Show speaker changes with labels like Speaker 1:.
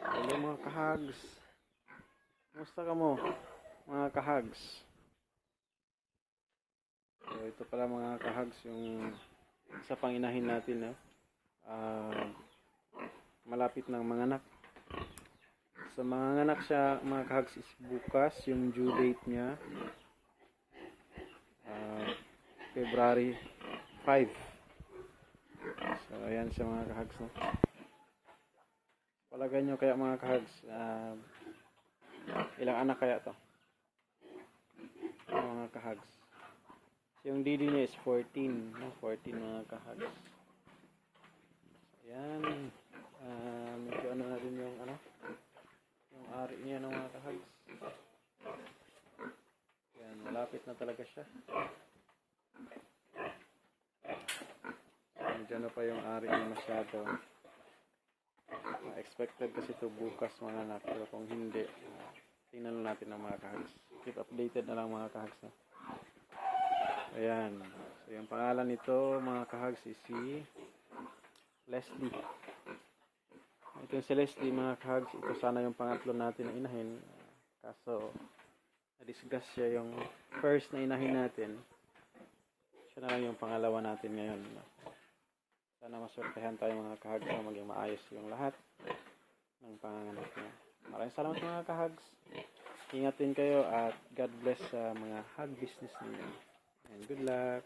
Speaker 1: Hello mga kahags. Kumusta ka mo? Mga kahags. So, ito pala mga kahags yung isa pang inahin natin. No? Malapit ng manganak. So manganak siya mga kahags is bukas. Yung due date niya. February 5. So ayan siya mga kahags. No? Palagay nyo kaya mga kahags. Ilang anak kaya to? Mga kahags. Yung DD niya is 14. No? 14 mga kahags. Ayan. Medyo ano na rin yung yung ari niya ng mga kahags. Ayan. Malapit na talaga siya. Medyo ano pa yung ari niya masyado. Expected kasi ito bukas mga anak. Pero kung hindi, tingnan natin ang mga kahags. Keep updated na lang mga kahags. No? Ayan. So, yung pangalan nito, mga kahags, is si Leslie. Ito yung si Leslie, mga kahags. Ito sana yung pangatlo natin na inahin. Kaso, na-discuss siya yung first na inahin natin. Siya na lang yung pangalawa natin ngayon. Sana masortehan tayo mga kahags na maging maayos yung lahat ng panganganak niya. Maraming salamat mga kahags. Ingat din kayo at God bless sa mga hog business ninyo. And good luck.